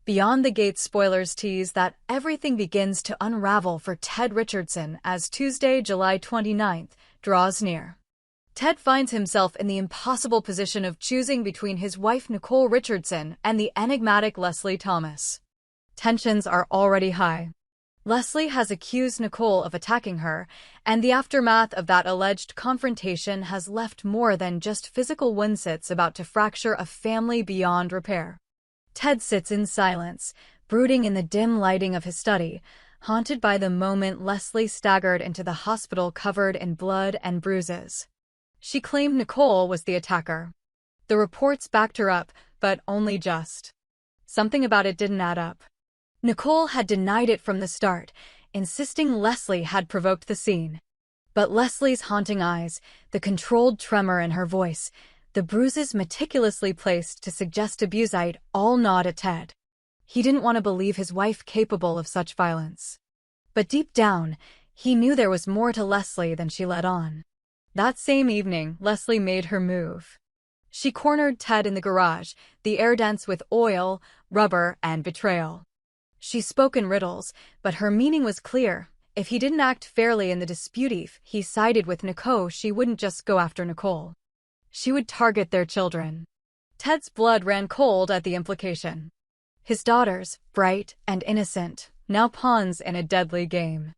Beyond the Gates spoilers tease that everything begins to unravel for Ted Richardson as Tuesday, July 29th, draws near. Ted finds himself in the impossible position of choosing between his wife Nicole Richardson and the enigmatic Leslie Thomas. Tensions are already high. Leslie has accused Nicole of attacking her, and the aftermath of that alleged confrontation has left more than just physical windsets about to fracture a family beyond repair. Ted sits in silence, brooding in the dim lighting of his study, haunted by the moment Leslie staggered into the hospital covered in blood and bruises. She claimed Nicole was the attacker. The reports backed her up, but only just. Something about it didn't add up. Nicole had denied it from the start, insisting Leslie had provoked the scene. But Leslie's haunting eyes, the controlled tremor in her voice, the bruises meticulously placed to suggest abusite all gnawed at Ted. He didn't want to believe his wife capable of such violence. But deep down, he knew there was more to Leslie than she let on. That same evening, Leslie made her move. She cornered Ted in the garage, the air dense with oil, rubber, and betrayal. She spoke in riddles, but her meaning was clear. If he didn't act fairly in the dispute, if he sided with Nicole, she wouldn't just go after Nicole. She would target their children. Ted's blood ran cold at the implication. His daughters, bright and innocent, now pawns in a deadly game.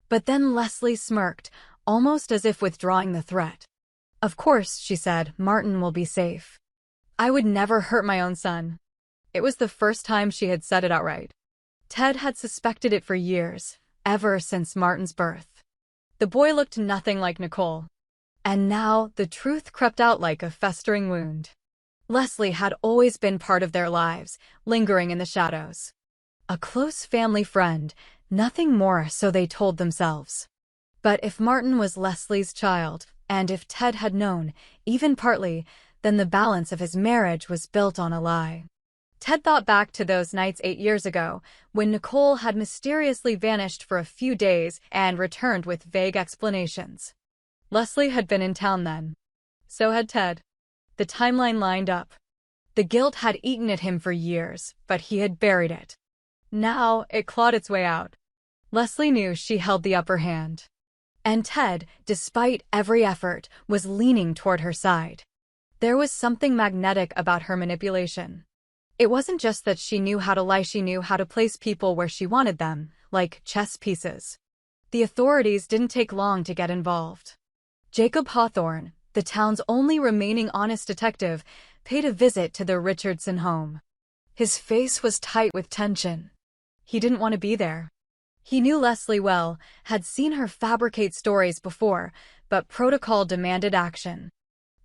But then Leslie smirked, almost as if withdrawing the threat. "Of course," she said, "Martin will be safe. I would never hurt my own son." It was the first time she had said it outright. Ted had suspected it for years, ever since Martin's birth. The boy looked nothing like Nicole. And now, the truth crept out like a festering wound. Leslie had always been part of their lives, lingering in the shadows. A close family friend, nothing more, so they told themselves. But if Martin was Leslie's child, and if Ted had known, even partly, then the balance of his marriage was built on a lie. Ted thought back to those nights 8 years ago, when Nicole had mysteriously vanished for a few days and returned with vague explanations. Leslie had been in town then. So had Ted. The timeline lined up. The guilt had eaten at him for years, but he had buried it. Now, it clawed its way out. Leslie knew she held the upper hand. And Ted, despite every effort, was leaning toward her side. There was something magnetic about her manipulation. It wasn't just that she knew how to lie, she knew how to place people where she wanted them, like chess pieces. The authorities didn't take long to get involved. Jacob Hawthorne, the town's only remaining honest detective, paid a visit to the Richardson home. His face was tight with tension. He didn't want to be there. He knew Leslie well, had seen her fabricate stories before, but protocol demanded action.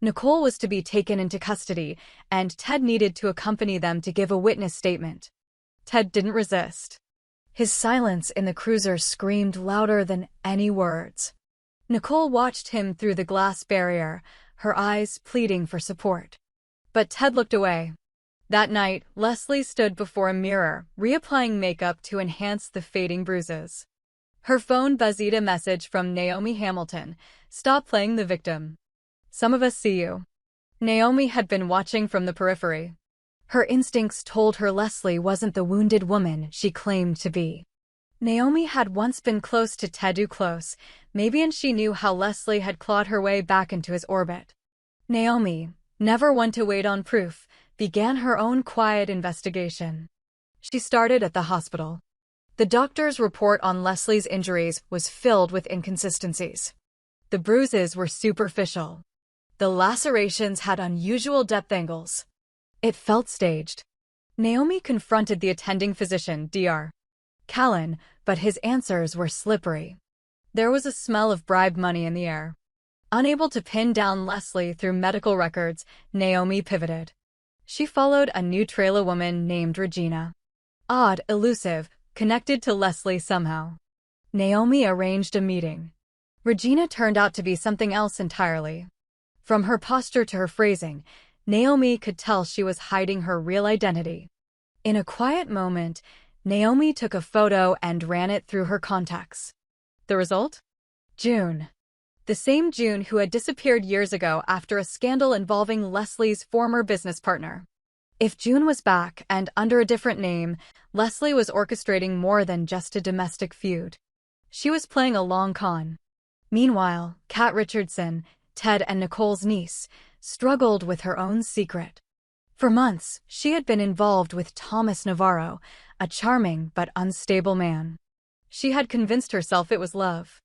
Nicole was to be taken into custody, and Ted needed to accompany them to give a witness statement. Ted didn't resist. His silence in the cruiser screamed louder than any words. Nicole watched him through the glass barrier, her eyes pleading for support. But Ted looked away. That night, Leslie stood before a mirror, reapplying makeup to enhance the fading bruises. Her phone buzzed a message from Naomi Hamilton, "Stop playing the victim. Some of us see you." Naomi had been watching from the periphery. Her instincts told her Leslie wasn't the wounded woman she claimed to be. Naomi had once been close to Ted, too close, maybe, and she knew how Leslie had clawed her way back into his orbit. Naomi, never one to wait on proof, began her own quiet investigation. She started at the hospital. The doctor's report on Leslie's injuries was filled with inconsistencies. The bruises were superficial. The lacerations had unusual depth angles. It felt staged. Naomi confronted the attending physician, Dr. Callan, but his answers were slippery. There was a smell of bribe money in the air. Unable to pin down Leslie through medical records, Naomi pivoted. She followed a new trailer woman named Regina. Odd, elusive, connected to Leslie somehow. Naomi arranged a meeting. Regina turned out to be something else entirely. From her posture to her phrasing, Naomi could tell she was hiding her real identity. In a quiet moment, Naomi took a photo and ran it through her contacts. The result? June. The same June who had disappeared years ago after a scandal involving Leslie's former business partner. If June was back and under a different name, Leslie was orchestrating more than just a domestic feud. She was playing a long con. Meanwhile, Kat Richardson, Ted and Nicole's niece, struggled with her own secret. For months, she had been involved with Thomas Navarro, a charming but unstable man. She had convinced herself it was love.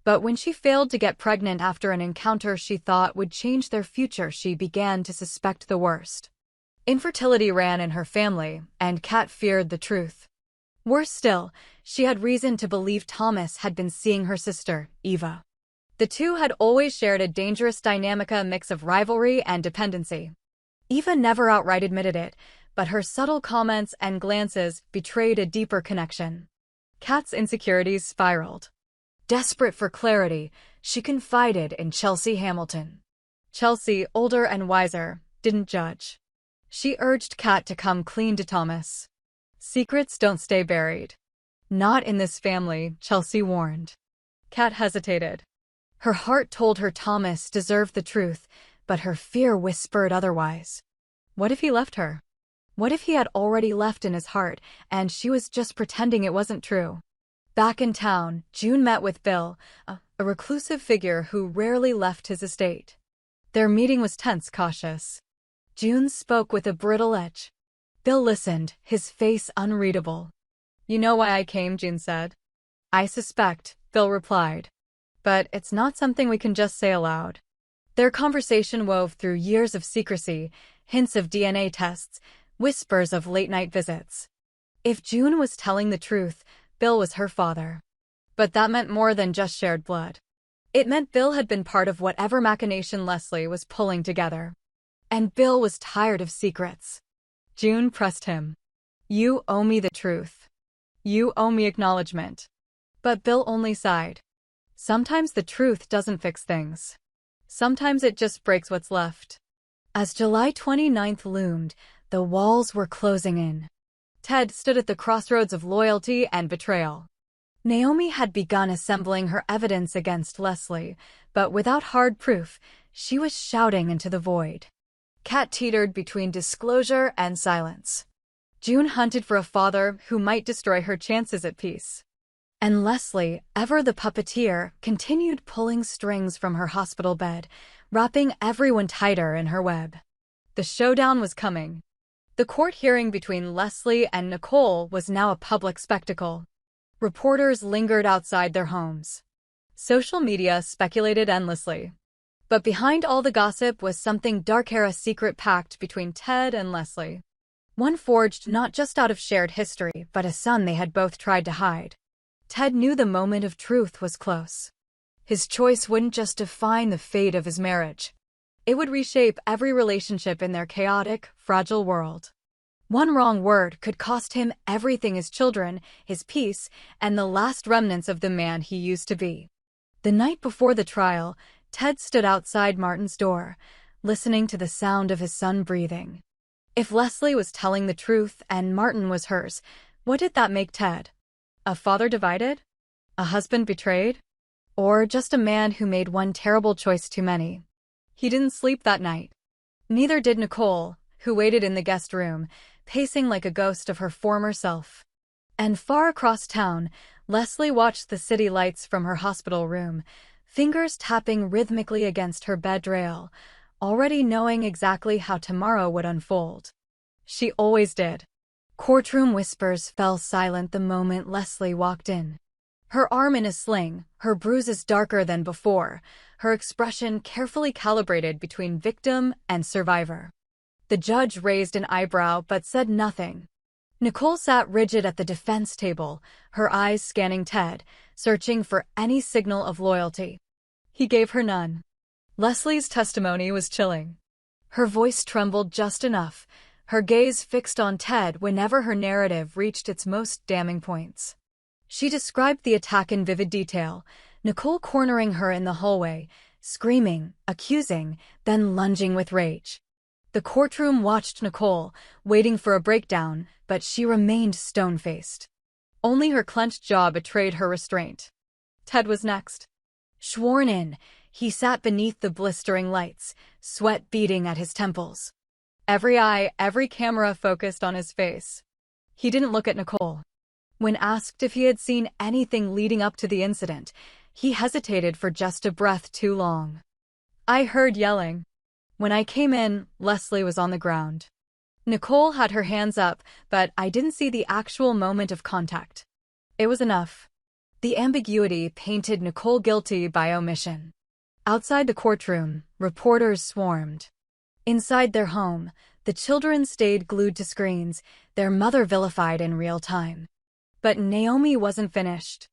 But when she failed to get pregnant after an encounter she thought would change their future, she began to suspect the worst. Infertility ran in her family, and Kat feared the truth. Worse still, she had reason to believe Thomas had been seeing her sister, Eva. The two had always shared a dangerous dynamic, a mix of rivalry and dependency. Eva never outright admitted it, but her subtle comments and glances betrayed a deeper connection. Kat's insecurities spiraled. Desperate for clarity, she confided in Chelsea Hamilton. Chelsea, older and wiser, didn't judge. She urged Kat to come clean to Thomas. Secrets don't stay buried. Not in this family, Chelsea warned. Kat hesitated. Her heart told her Thomas deserved the truth, but her fear whispered otherwise. What if he left her? What if he had already left in his heart, and she was just pretending it wasn't true? Back in town, June met with Bill, a reclusive figure who rarely left his estate. Their meeting was tense, cautious. June spoke with a brittle edge. Bill listened, his face unreadable. "You know why I came," June said. "I suspect," Bill replied. "But it's not something we can just say aloud." Their conversation wove through years of secrecy, hints of DNA tests, whispers of late-night visits. If June was telling the truth, Bill was her father. But that meant more than just shared blood. It meant Bill had been part of whatever machination Leslie was pulling together. And Bill was tired of secrets. June pressed him. "You owe me the truth. You owe me acknowledgement." But Bill only sighed. Sometimes the truth doesn't fix things. Sometimes it just breaks what's left. As July 29th loomed, the walls were closing in. Ted stood at the crossroads of loyalty and betrayal. Naomi had begun assembling her evidence against Leslie, but without hard proof, she was shouting into the void. Kat teetered between disclosure and silence. June hunted for a father who might destroy her chances at peace. And Leslie, ever the puppeteer, continued pulling strings from her hospital bed, wrapping everyone tighter in her web. The showdown was coming. The court hearing between Leslie and Nicole was now a public spectacle. Reporters lingered outside their homes. Social media speculated endlessly. But behind all the gossip was something darker, a secret pact between Ted and Leslie. One forged not just out of shared history, but a son they had both tried to hide. Ted knew the moment of truth was close. His choice wouldn't just define the fate of his marriage. It would reshape every relationship in their chaotic, fragile world. One wrong word could cost him everything: his children, his peace, and the last remnants of the man he used to be. The night before the trial, Ted stood outside Martin's door, listening to the sound of his son breathing. If Leslie was telling the truth and Martin was hers, what did that make Ted? A father divided? A husband betrayed? Or just a man who made one terrible choice too many? He didn't sleep that night. Neither did Nicole, who waited in the guest room, pacing like a ghost of her former self. And far across town, Leslie watched the city lights from her hospital room, fingers tapping rhythmically against her bed rail, already knowing exactly how tomorrow would unfold. She always did. Courtroom whispers fell silent the moment Leslie walked in. Her arm in a sling, her bruises darker than before, her expression carefully calibrated between victim and survivor. The judge raised an eyebrow but said nothing. Nicole sat rigid at the defense table, her eyes scanning Ted, searching for any signal of loyalty. He gave her none. Leslie's testimony was chilling. Her voice trembled just enough, her gaze fixed on Ted whenever her narrative reached its most damning points. She described the attack in vivid detail, Nicole cornering her in the hallway, screaming, accusing, then lunging with rage. The courtroom watched Nicole, waiting for a breakdown, but she remained stone-faced. Only her clenched jaw betrayed her restraint. Ted was next. Sworn in, he sat beneath the blistering lights, sweat beading at his temples. Every eye, every camera focused on his face. He didn't look at Nicole. When asked if he had seen anything leading up to the incident, he hesitated for just a breath too long. I heard yelling. When I came in, Leslie was on the ground. Nicole had her hands up, but I didn't see the actual moment of contact. It was enough. The ambiguity painted Nicole guilty by omission. Outside the courtroom, reporters swarmed. Inside their home, the children stayed glued to screens, their mother vilified in real time. But Naomi wasn't finished.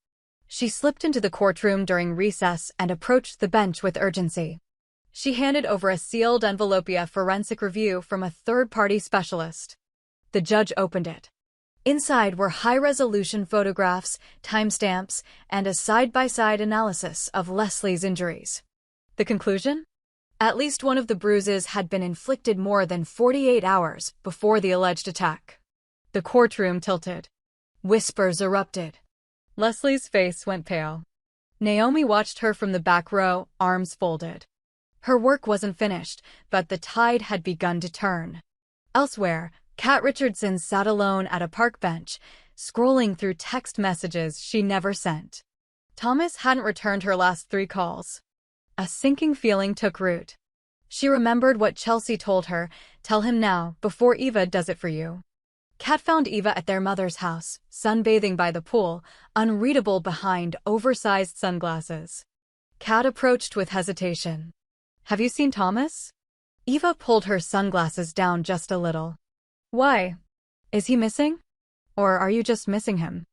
She slipped into the courtroom during recess and approached the bench with urgency. She handed over a sealed envelope, a forensic review from a third-party specialist. The judge opened it. Inside were high-resolution photographs, timestamps, and a side-by-side analysis of Leslie's injuries. The conclusion? At least one of the bruises had been inflicted more than 48 hours before the alleged attack. The courtroom tilted. Whispers erupted. Leslie's face went pale. Naomi watched her from the back row, arms folded. Her work wasn't finished, but the tide had begun to turn. Elsewhere, Kat Richardson sat alone at a park bench, scrolling through text messages she never sent. Thomas hadn't returned her last 3 calls. A sinking feeling took root. She remembered what Chelsea told her, "Tell him now, before Eva does it for you." Kat found Eva at their mother's house, sunbathing by the pool, unreadable behind oversized sunglasses. Kat approached with hesitation. "Have you seen Thomas?" Eva pulled her sunglasses down just a little. "Why? Is he missing? Or are you just missing him?"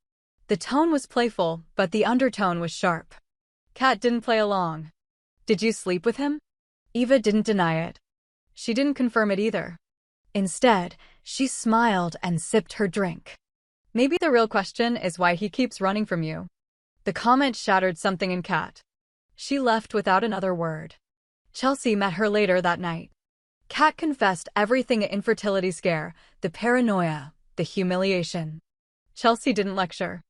The tone was playful, but the undertone was sharp. Kat didn't play along. "Did you sleep with him?" Eva didn't deny it. She didn't confirm it either. Instead, she smiled and sipped her drink. "Maybe the real question is why he keeps running from you." The comment shattered something in Kat. She left without another word. Chelsea met her later that night. Kat confessed everything: the infertility scare, the paranoia, the humiliation. Chelsea didn't lecture.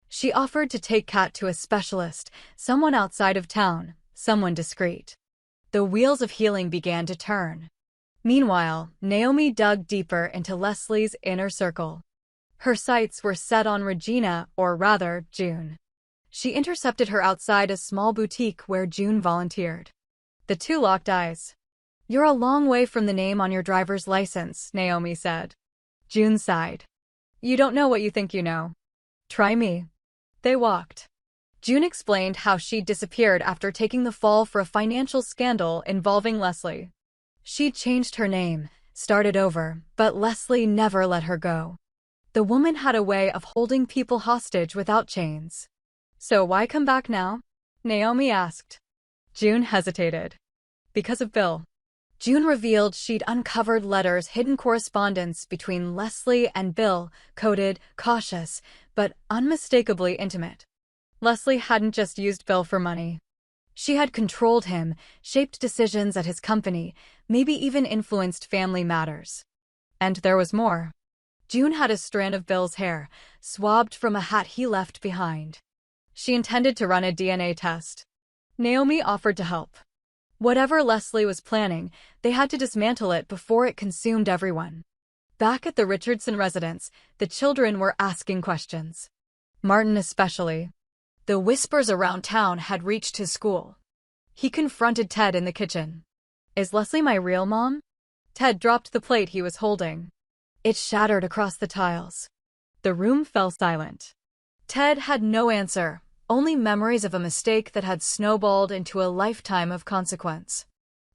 She offered to take Kat to a specialist, someone outside of town, someone discreet. The wheels of healing began to turn. Meanwhile, Naomi dug deeper into Leslie's inner circle. Her sights were set on Regina, or rather, June. She intercepted her outside a small boutique where June volunteered. The two locked eyes. "You're a long way from the name on your driver's license," Naomi said. June sighed. "You don't know what you think you know. Try me." They walked. June explained how she'd disappeared after taking the fall for a financial scandal involving Leslie. She'd changed her name, started over, but Leslie never let her go. The woman had a way of holding people hostage without chains. "So why come back now?" Naomi asked. June hesitated. "Because of Bill." June revealed she'd uncovered letters, hidden correspondence between Leslie and Bill, coded, cautious, but unmistakably intimate. Leslie hadn't just used Bill for money. She had controlled him, shaped decisions at his company, maybe even influenced family matters. And there was more. June had a strand of Bill's hair, swabbed from a hat he left behind. She intended to run a DNA test. Naomi offered to help. Whatever Leslie was planning, they had to dismantle it before it consumed everyone. Back at the Richardson residence, the children were asking questions. Martin especially. The whispers around town had reached his school. He confronted Ted in the kitchen. "Is Leslie my real mom?" Ted dropped the plate he was holding. It shattered across the tiles. The room fell silent. Ted had no answer, only memories of a mistake that had snowballed into a lifetime of consequence.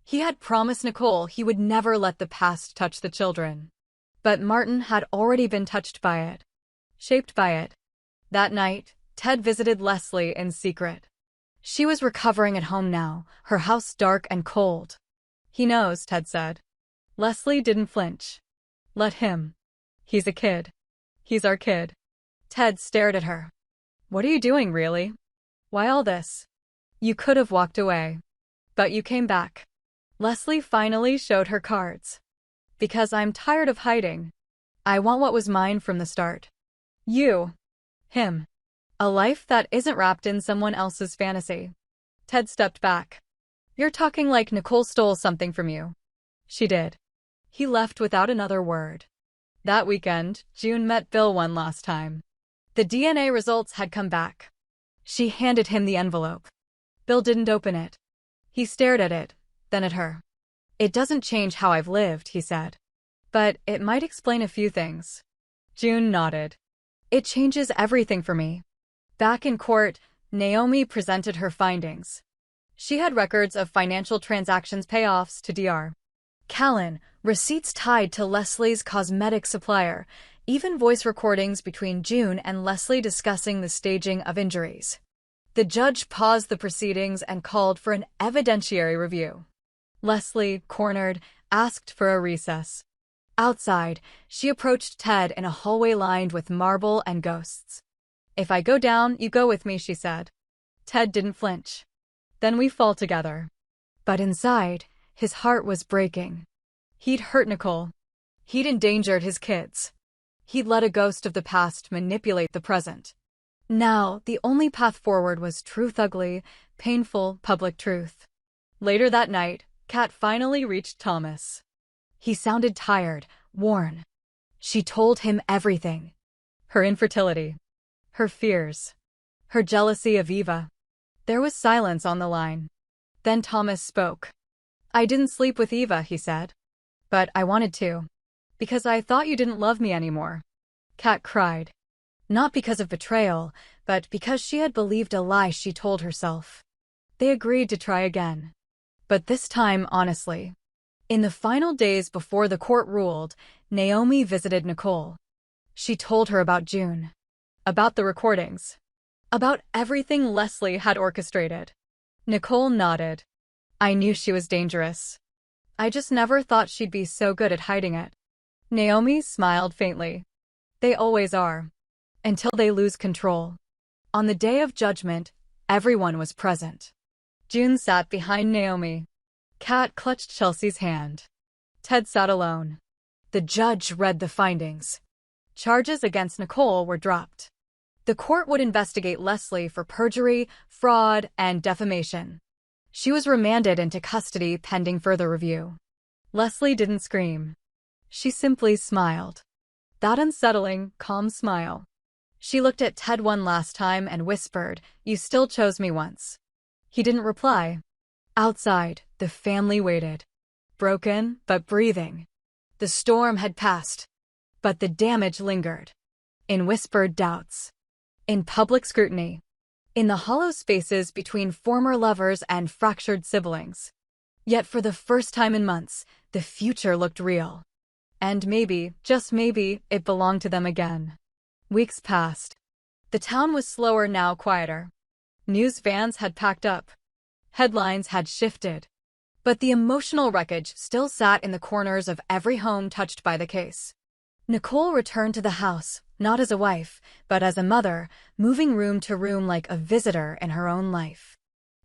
He had promised Nicole he would never let the past touch the children. But Martin had already been touched by it, shaped by it. That night, Ted visited Leslie in secret. She was recovering at home now, her house dark and cold. "He knows," Ted said. Leslie didn't flinch. "Let him. He's a kid. He's our kid." Ted stared at her. "What are you doing, really? Why all this? You could have walked away. But you came back." Leslie finally showed her cards. "Because I'm tired of hiding. I want what was mine from the start. You. Him. A life that isn't wrapped in someone else's fantasy." Ted stepped back. "You're talking like Nicole stole something from you." "She did." He left without another word. That weekend, June met Bill one last time. The DNA results had come back. She handed him the envelope. Bill didn't open it. He stared at it, then at her. "It doesn't change how I've lived," he said. "But it might explain a few things." June nodded. "It changes everything for me." Back in court, Naomi presented her findings. She had records of financial transactions payoffs to Dr. Callan, receipts tied to Leslie's cosmetic supplier, even voice recordings between June and Leslie discussing the staging of injuries. The judge paused the proceedings and called for an evidentiary review. Leslie, cornered, asked for a recess. Outside, she approached Ted in a hallway lined with marble and ghosts. "If I go down, you go with me," she said. Ted didn't flinch. "Then we fall together." But inside, his heart was breaking. He'd hurt Nicole. He'd endangered his kids. He'd let a ghost of the past manipulate the present. Now, the only path forward was truth, ugly, painful, public truth. Later that night, Kat finally reached Thomas. He sounded tired, worn. She told him everything. Her infertility. Her fears. Her jealousy of Eva. There was silence on the line. Then Thomas spoke. "I didn't sleep with Eva," he said. "But I wanted to. Because I thought you didn't love me anymore." Kat cried. Not because of betrayal, but because she had believed a lie she told herself. They agreed to try again. But this time, honestly. In the final days before the court ruled, Naomi visited Nicole. She told her about June. About the recordings. About everything Leslie had orchestrated. Nicole nodded. "I knew she was dangerous. I just never thought she'd be so good at hiding it." Naomi smiled faintly. "They always are. Until they lose control." On the day of judgment, everyone was present. June sat behind Naomi. Kat clutched Chelsea's hand. Ted sat alone. The judge read the findings. Charges against Nicole were dropped. The court would investigate Leslie for perjury, fraud, and defamation. She was remanded into custody pending further review. Leslie didn't scream. She simply smiled. That unsettling, calm smile. She looked at Ted one last time and whispered, "You still chose me once." He didn't reply. Outside, the family waited. Broken, but breathing. The storm had passed. But the damage lingered. In whispered doubts. In public scrutiny. In the hollow spaces between former lovers and fractured siblings. Yet for the first time in months, the future looked real. And maybe, just maybe, it belonged to them again. Weeks passed. The town was slower, now quieter. News vans had packed up. Headlines had shifted. But the emotional wreckage still sat in the corners of every home touched by the case. Nicole returned to the house, not as a wife, but as a mother, moving room to room like a visitor in her own life.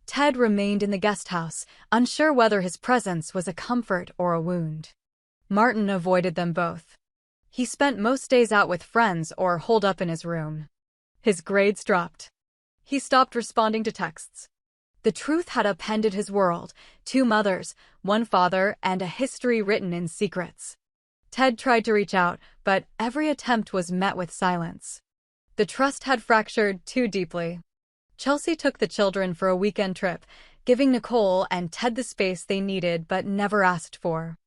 Ted remained in the guest house, unsure whether his presence was a comfort or a wound. Martin avoided them both. He spent most days out with friends or holed up in his room. His grades dropped. He stopped responding to texts. The truth had upended his world, 2 mothers, 1 father, and a history written in secrets. Ted tried to reach out, but every attempt was met with silence. The trust had fractured too deeply. Chelsea took the children for a weekend trip, giving Nicole and Ted the space they needed but never asked for.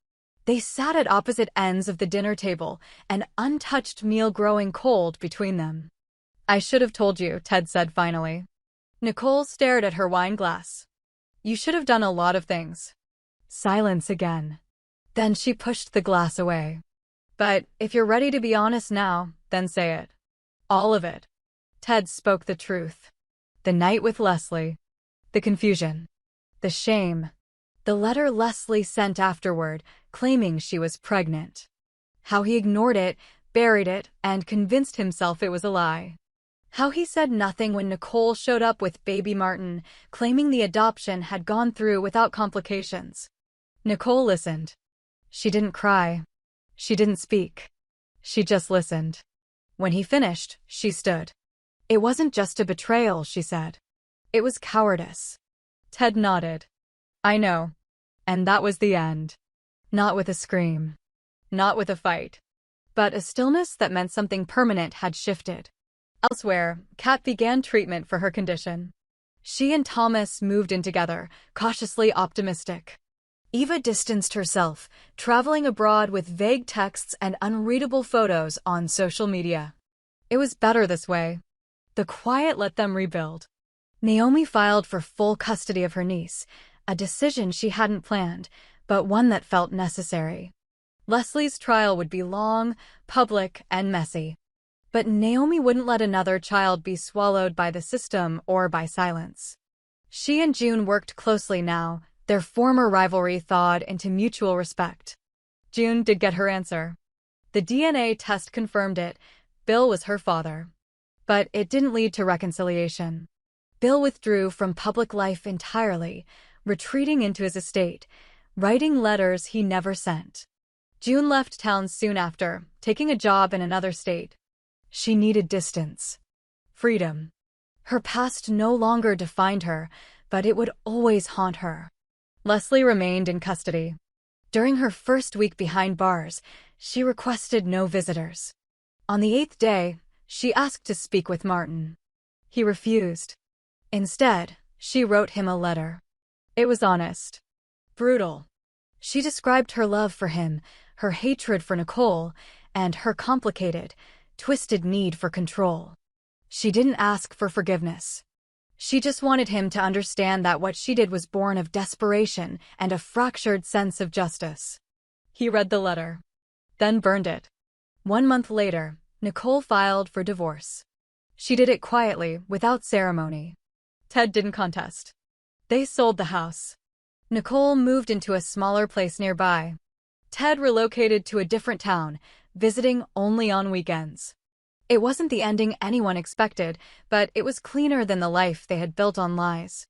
They sat at opposite ends of the dinner table, an untouched meal growing cold between them. "I should have told you," Ted said finally. Nicole stared at her wine glass. "You should have done a lot of things." Silence again. Then she pushed the glass away. "But if you're ready to be honest now, then say it. All of it." Ted spoke the truth. The night with Leslie. The confusion. The shame. The letter Leslie sent afterward, claiming she was pregnant. How he ignored it, buried it, and convinced himself it was a lie. How he said nothing when Nicole showed up with baby Martin, claiming the adoption had gone through without complications. Nicole listened. She didn't cry. She didn't speak. She just listened. When he finished, she stood. "It wasn't just a betrayal," she said. "It was cowardice." Ted nodded. "I know." And that was the end. Not with a scream. Not with a fight, but a stillness that meant something permanent had shifted. Elsewhere, Kat began treatment for her condition. She and Thomas moved in together, cautiously optimistic. Eva distanced herself, traveling abroad with vague texts and unreadable photos on social media. It was better this way. The quiet let them rebuild. Naomi filed for full custody of her niece, a decision she hadn't planned, but one that felt necessary. Leslie's trial would be long, public, and messy. But Naomi wouldn't let another child be swallowed by the system or by silence. She and June worked closely now, their former rivalry thawed into mutual respect. June did get her answer. The DNA test confirmed it. Bill was her father. But it didn't lead to reconciliation. Bill withdrew from public life entirely, retreating into his estate, writing letters he never sent. June left town soon after, taking a job in another state. She needed distance. Freedom. Her past no longer defined her, but it would always haunt her. Leslie remained in custody. During her first week behind bars, she requested no visitors. On the 8th day, she asked to speak with Martin. He refused. Instead, she wrote him a letter. It was honest. Brutal. She described her love for him, her hatred for Nicole, and her complicated, twisted need for control. She didn't ask for forgiveness. She just wanted him to understand that what she did was born of desperation and a fractured sense of justice. He read the letter, then burned it. 1 month later, Nicole filed for divorce. She did it quietly, without ceremony. Ted didn't contest. They sold the house. Nicole moved into a smaller place nearby. Ted relocated to a different town, visiting only on weekends. It wasn't the ending anyone expected, but it was cleaner than the life they had built on lies.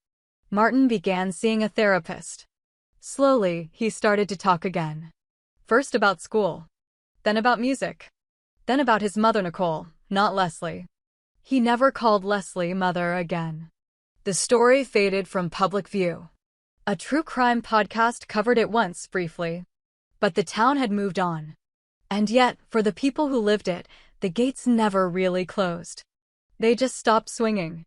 Martin began seeing a therapist. Slowly, he started to talk again. First about school, then about music, then about his mother Nicole, not Leslie. He never called Leslie mother again. The story faded from public view. A true crime podcast covered it once, briefly. But the town had moved on. And yet, for the people who lived it, the gates never really closed. They just stopped swinging.